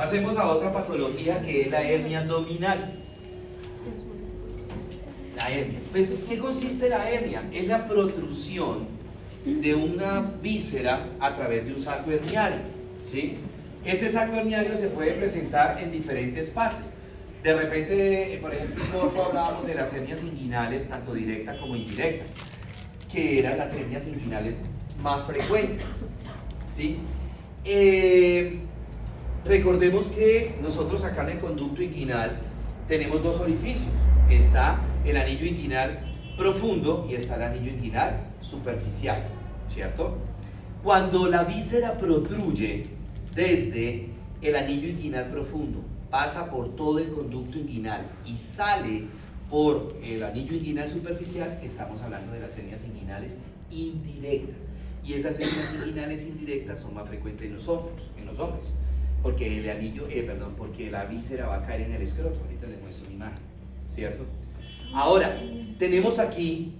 Pasemos a otra patología que es la hernia abdominal. La hernia. Pues, ¿qué consiste la hernia? Es la protrusión de una víscera a través de un saco herniario, ¿sí? Ese saco herniario se puede presentar en diferentes partes. De repente, por ejemplo, en Morfo hablábamos de las hernias inguinales, tanto directa como indirecta, que eran las hernias inguinales más frecuentes, ¿sí? Recordemos que nosotros acá en el conducto inguinal tenemos dos orificios. Está el anillo inguinal profundo y está el anillo inguinal superficial, ¿cierto? Cuando la víscera protruye desde el anillo inguinal profundo, pasa por todo el conducto inguinal y sale por el anillo inguinal superficial, estamos hablando de las hernias inguinales indirectas. Y esas hernias inguinales indirectas son más frecuentes en los hombres, porque el anillo, porque la víscera va a caer en el escroto. Ahorita les muestro una imagen, ¿cierto? Ahora, tenemos aquí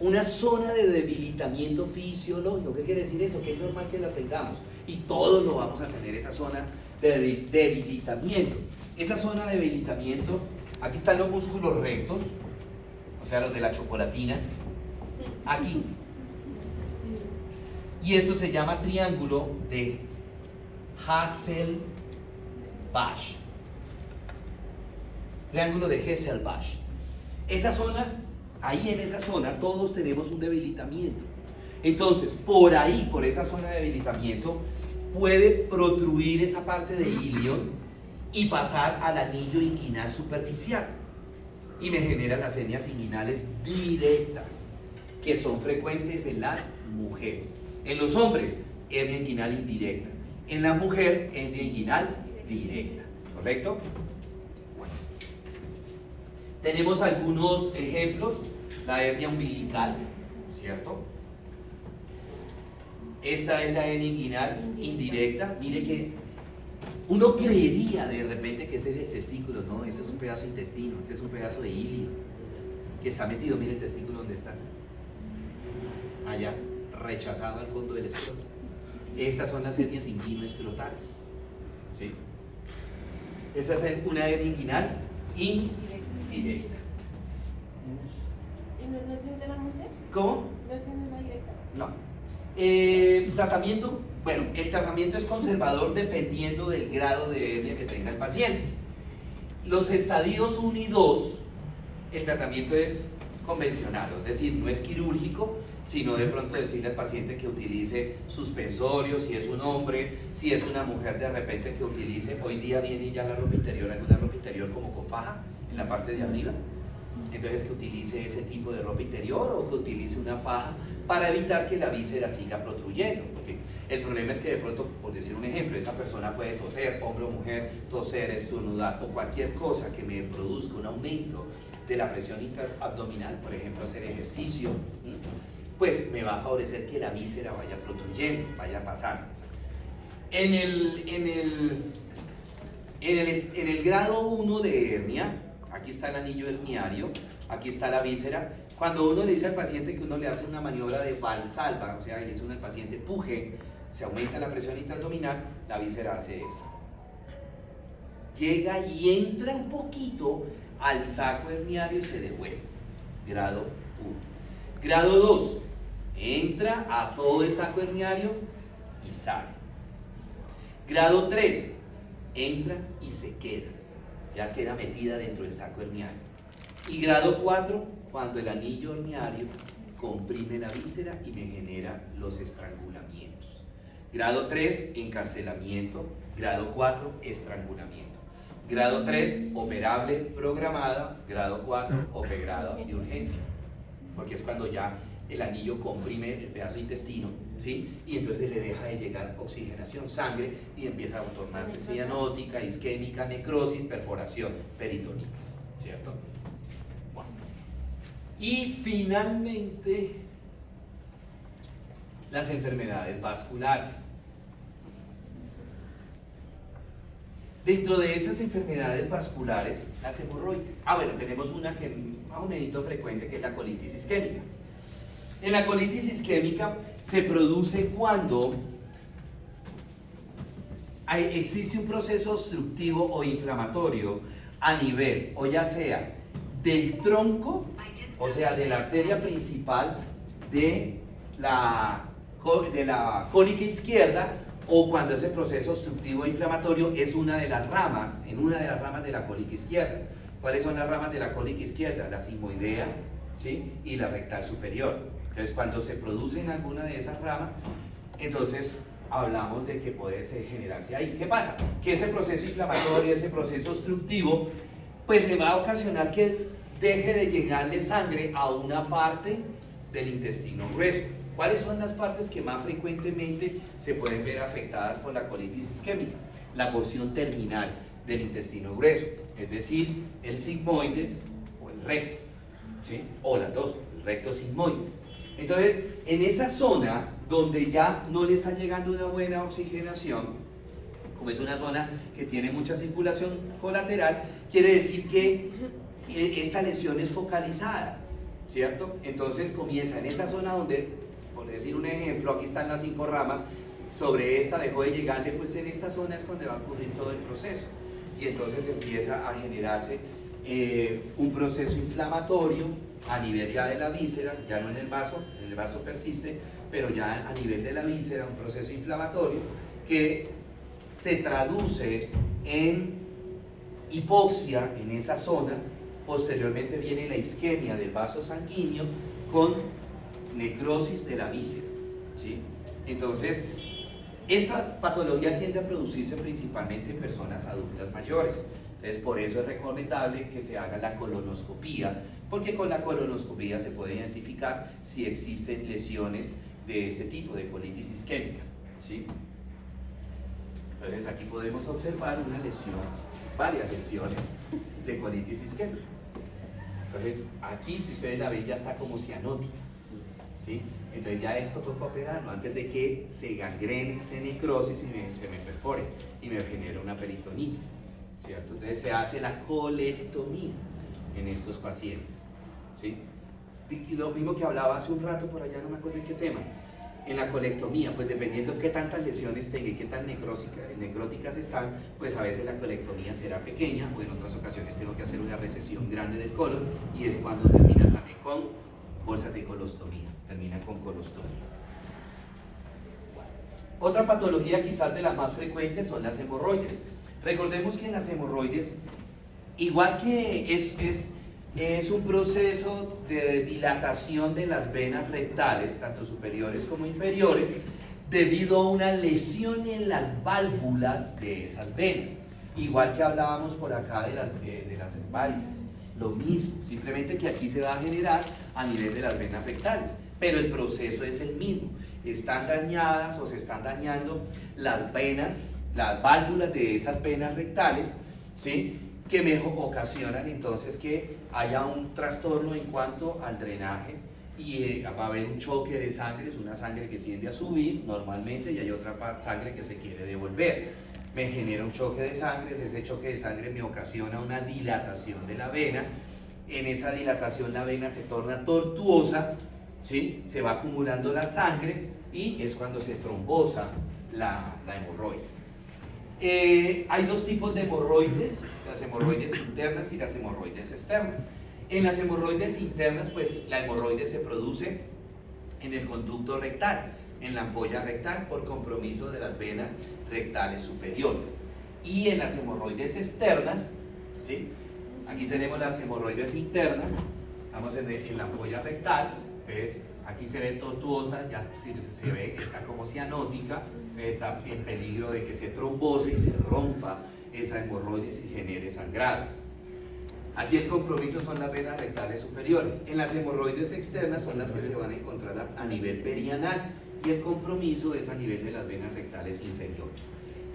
una zona de debilitamiento fisiológico. ¿Qué quiere decir eso? Que es normal que la tengamos y todos lo vamos a tener, esa zona de debilitamiento. Esa zona de debilitamiento, aquí están los músculos rectos, o sea, los de la chocolatina, aquí. Y esto se llama triángulo de Hasselbalch. Triángulo de Hasselbalch. Esa zona, ahí en esa zona, todos tenemos un debilitamiento. Entonces, por ahí, por esa zona de debilitamiento, puede protruir esa parte de ilion y pasar al anillo inguinal superficial. Y me genera las hernias inguinales directas, que son frecuentes en las mujeres. En los hombres, hernia inguinal indirecta. En la mujer, hernia inguinal directa. ¿Correcto? Bueno. Tenemos algunos ejemplos. La hernia umbilical, ¿cierto? Esta es la hernia inguinal indirecta. Mire que uno creería de repente que este es el testículo. No, este es un pedazo de intestino, este es un pedazo de ilio que está metido. Mire el testículo donde está. Allá, rechazado al fondo del escroto. Estas son las hernias inguinoescrotales, ¿sí? Esa es una hernia inguinal indirecta. ¿Y no tiene la mujer? ¿Cómo? ¿No tiene la directa? No. Tratamiento, bueno, el tratamiento es conservador dependiendo del grado de hernia que tenga el paciente. Los estadios 1 y 2, el tratamiento es convencional, es decir, no es quirúrgico, sino de pronto decirle al paciente que utilice suspensorios, si es un hombre, si es una mujer, de repente que utilice, hoy día viene ya la ropa interior, alguna ropa interior como con faja en la parte de arriba, entonces que utilice ese tipo de ropa interior o que utilice una faja para evitar que la víscera siga protruyendo, porque el problema es que de pronto, por decir un ejemplo, esa persona puede toser, hombre o mujer, toser, estornudar o cualquier cosa que me produzca un aumento de la presión intraabdominal, por ejemplo, hacer ejercicio, pues me va a favorecer que la víscera vaya protruyendo, vaya pasando. En el grado 1 de hernia, aquí está el anillo herniario, aquí está la víscera. Cuando uno le dice al paciente que uno le hace una maniobra de Valsalva, o sea, le dice al paciente puje, se aumenta la presión intraabdominal, la víscera hace esto. Llega y entra un poquito al saco herniario y se devuelve. Grado 1. Grado 2. Entra a todo el saco herniario y sale. Grado 3. Entra y se queda. Ya queda metida dentro del saco herniario. Y grado 4, cuando el anillo herniario comprime la víscera y me genera los estrangulamientos. Grado 3, encarcelamiento. Grado 4, estrangulamiento. Grado 3, operable programada. Grado 4, operada de urgencia. Porque es cuando ya el anillo comprime el pedazo de intestino, ¿sí? Y entonces le deja de llegar oxigenación, sangre, y empieza a tornarse cianótica, isquémica, necrosis, perforación, peritonitis, ¿cierto? Bueno. Y finalmente, las enfermedades vasculares. Dentro de esas enfermedades vasculares, las hemorroides. Bueno, tenemos una que más o menos frecuente, que es la colitis isquémica. En la colitis isquémica se produce cuando existe un proceso obstructivo o inflamatorio a nivel, o ya sea del tronco, o sea, de la arteria principal de la cólica izquierda, o cuando ese proceso obstructivo inflamatorio es una de las ramas, en una de las ramas de la cólica izquierda. ¿Cuáles son las ramas de la cólica izquierda? La sigmoidea, ¿sí? Y la rectal superior. Entonces, cuando se produce en alguna de esas ramas, entonces hablamos de que puede generarse ahí. ¿Qué pasa? Que ese proceso inflamatorio, ese proceso obstructivo, pues le va a ocasionar que deje de llegarle sangre a una parte del intestino grueso. ¿Cuáles son las partes que más frecuentemente se pueden ver afectadas por la colitis isquémica? La porción terminal del intestino grueso, es decir, el sigmoides o el recto, ¿sí? O las dos, el recto sigmoides. Entonces, en esa zona donde ya no le está llegando una buena oxigenación, como es una zona que tiene mucha circulación colateral, quiere decir que esta lesión es focalizada, ¿cierto? Entonces comienza en esa zona donde, por decir un ejemplo, aquí están las 5 ramas, sobre esta dejó de llegarle, pues en esta zona es donde va a ocurrir todo el proceso. Y entonces empieza a generarse un proceso inflamatorio a nivel ya de la víscera, ya no en el vaso persiste, pero ya a nivel de la víscera, un proceso inflamatorio que se traduce en hipoxia en esa zona. Posteriormente viene la isquemia del vaso sanguíneo con necrosis de la víscera, ¿sí? Entonces, esta patología tiende a producirse principalmente en personas adultas mayores. Entonces, por eso es recomendable que se haga la colonoscopía, porque con la colonoscopía se puede identificar si existen lesiones de este tipo, de colitis isquémica, ¿sí? Entonces, aquí podemos observar una lesión, varias lesiones de colitis isquémica. Entonces, aquí, si ustedes la ven, ya está como cianótica, ¿sí? Entonces ya esto toca operarlo antes de que se gangrene, se necrosis y se me perfore y me genere una peritonitis, ¿cierto? Entonces se hace la colectomía en estos pacientes, ¿sí? Y lo mismo que hablaba hace un rato por allá, no me acuerdo en qué tema, en la colectomía, pues dependiendo qué tantas lesiones tenga y qué tan necróticas están, pues a veces la colectomía será pequeña o en otras ocasiones tengo que hacer una recesión grande del colon y es cuando termina también con bolsas de colostomía, termina con colostomía. Otra patología quizás de las más frecuentes son las hemorroides. Recordemos que en las hemorroides, igual que es un proceso de dilatación de las venas rectales, tanto superiores como inferiores, debido a una lesión en las válvulas de esas venas. Igual que hablábamos por acá de las varices, lo mismo, simplemente que aquí se va a generar a nivel de las venas rectales, pero el proceso es el mismo. Están dañadas o se están dañando las venas, las válvulas de esas venas rectales, ¿sí? Que me ocasionan entonces que haya un trastorno en cuanto al drenaje y va a haber un choque de sangre, es una sangre que tiende a subir normalmente y hay otra sangre que se quiere devolver. Me genera un choque de sangre, ese choque de sangre me ocasiona una dilatación de la vena, en esa dilatación la vena se torna tortuosa, ¿sí? Se va acumulando la sangre y es cuando se trombosa la hemorroides. Hay dos tipos de hemorroides, las hemorroides internas y las hemorroides externas. En las hemorroides internas, pues la hemorroide se produce en el conducto rectal, en la ampolla rectal, por compromiso de las venas rectales superiores. Y en las hemorroides externas, ¿sí? Aquí tenemos las hemorroides internas, estamos en la ampolla rectal, ¿ves? Aquí se ve tortuosa, ya se ve, está como cianótica, está en peligro de que se trombose y se rompa esa hemorroides y genere sangrado. Aquí el compromiso son las venas rectales superiores. En las hemorroides externas son las que se van a encontrar a nivel perianal y el compromiso es a nivel de las venas rectales inferiores.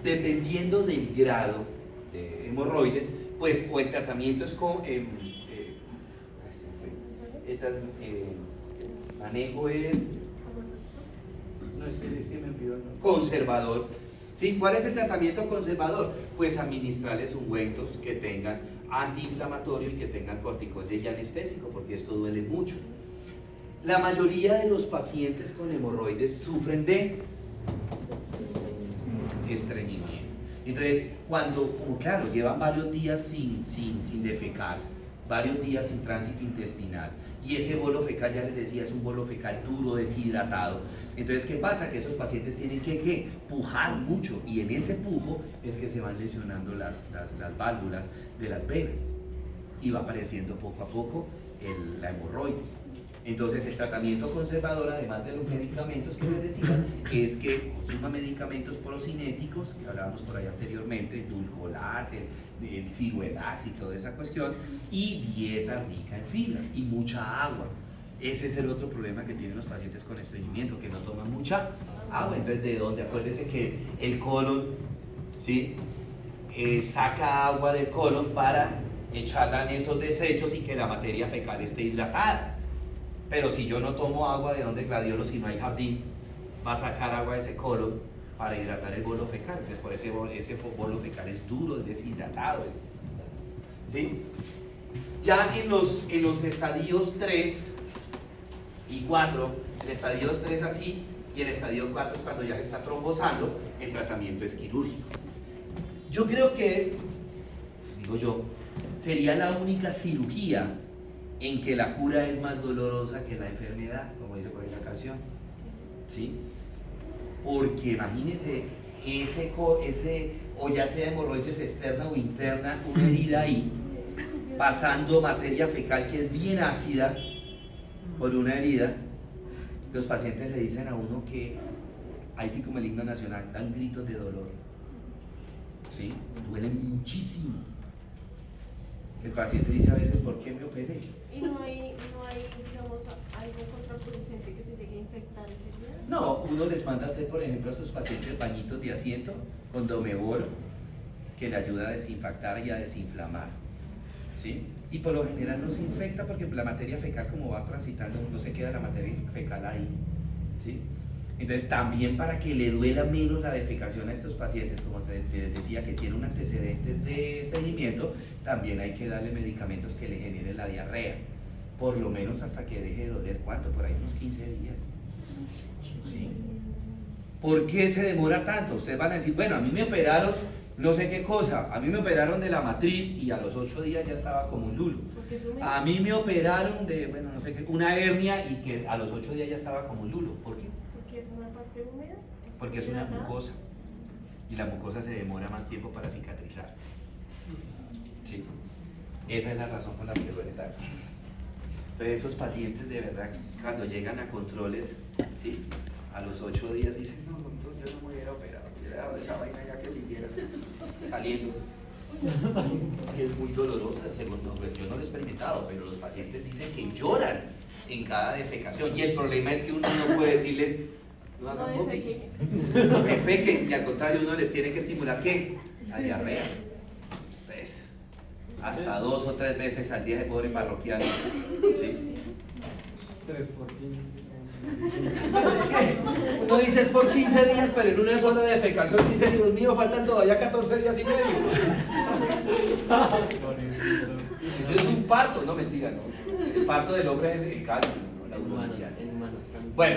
Dependiendo del grado de hemorroides, pues o el tratamiento es con manejo es que me olvidó, conservador. ¿Sí? ¿Cuál es el tratamiento conservador? Pues administrarles ungüentos que tengan antiinflamatorio y que tengan corticoide y anestésico, porque esto duele mucho. La mayoría de los pacientes con hemorroides sufren de estreñimiento. Entonces, como claro, llevan varios días sin defecar, varios días sin tránsito intestinal, y ese bolo fecal, ya les decía, es un bolo fecal duro, deshidratado. Entonces, ¿qué pasa? Que esos pacientes tienen que pujar mucho, y en ese pujo es que se van lesionando las válvulas de las venas, y va apareciendo poco a poco la hemorroides. Entonces el tratamiento conservador, además de los medicamentos que les decía, es que consuma medicamentos procinéticos, que hablábamos por ahí anteriormente, Dulcolaz, el Ciruelax y toda esa cuestión, y dieta rica en fibra y mucha agua. Ese es el otro problema que tienen los pacientes con estreñimiento, que no toman mucha agua. Entonces, ¿de dónde? Acuérdense que el colon, ¿sí? Saca agua del colon para echarla en esos desechos y que la materia fecal esté hidratada. Pero si yo no tomo agua, ¿de dónde, Gladiolo? Si no hay jardín, va a sacar agua de ese colon para hidratar el bolo fecal. Entonces, por ese bolo fecal es duro, es deshidratado. ¿Sí? Ya en los estadios 3 y 4, el estadio 3 así y el estadio 4 es cuando ya se está trombosando, el tratamiento es quirúrgico. Yo creo que, digo yo, sería la única cirugía en que la cura es más dolorosa que la enfermedad, como dice por ahí la canción, ¿sí? Porque imagínense o ya sea hemorroides externa o interna, una herida ahí, pasando materia fecal que es bien ácida por una herida. Los pacientes le dicen a uno que, ahí sí como el himno nacional, dan gritos de dolor, ¿sí? Duele muchísimo. El paciente dice a veces, ¿por qué me operé? ¿Y no hay, digamos, algo contraproducente que se llegue a infectar ese día? No, uno les manda a hacer, por ejemplo, a sus pacientes bañitos de asiento con domeboro, que le ayuda a desinfectar y a desinflamar, ¿sí? Y por lo general no se infecta porque la materia fecal, como va transitando, no se queda la materia fecal ahí, ¿sí? Entonces, también para que le duela menos la defecación a estos pacientes, como te decía, que tiene un antecedente de estreñimiento, también hay que darle medicamentos que le generen la diarrea, por lo menos hasta que deje de doler. ¿Cuánto? Por ahí unos 15 días. ¿Sí? ¿Por qué se demora tanto? Ustedes van a decir, bueno, a mí me operaron no sé qué cosa, a mí me operaron de la matriz y a los 8 días ya estaba como un lulo. A mí me operaron de, bueno, no sé qué, una hernia y que a los 8 días ya estaba como un lulo. ¿Por qué? ¿Porque es una parte húmeda? Porque es una mucosa y la mucosa se demora más tiempo para cicatrizar. ¿Sí? Esa es la razón por la que duele tanto. Entonces esos pacientes de verdad cuando llegan a controles, ¿sí? A los 8 días dicen, no, doctor, yo no me hubiera operado, hubiera dado esa vaina ya que siguiera saliendo. Es muy dolorosa, según yo no lo he experimentado, pero los pacientes dicen que lloran en cada defecación y el problema es que uno no puede decirles no hagan popis, no defequen, y al contrario uno les tiene que estimular ¿qué? La diarrea. Pues, hasta 2 o 3 veces al día de pobre parroquiano, ¿sí? 3 por 15. Pero es que uno dice es por 15 días, pero en una sola defecación dice, Dios mío, faltan todavía 14 días y medio. Eso es un parto, no mentira, no. El parto del hombre es el cálculo, no la humanidad. Bueno,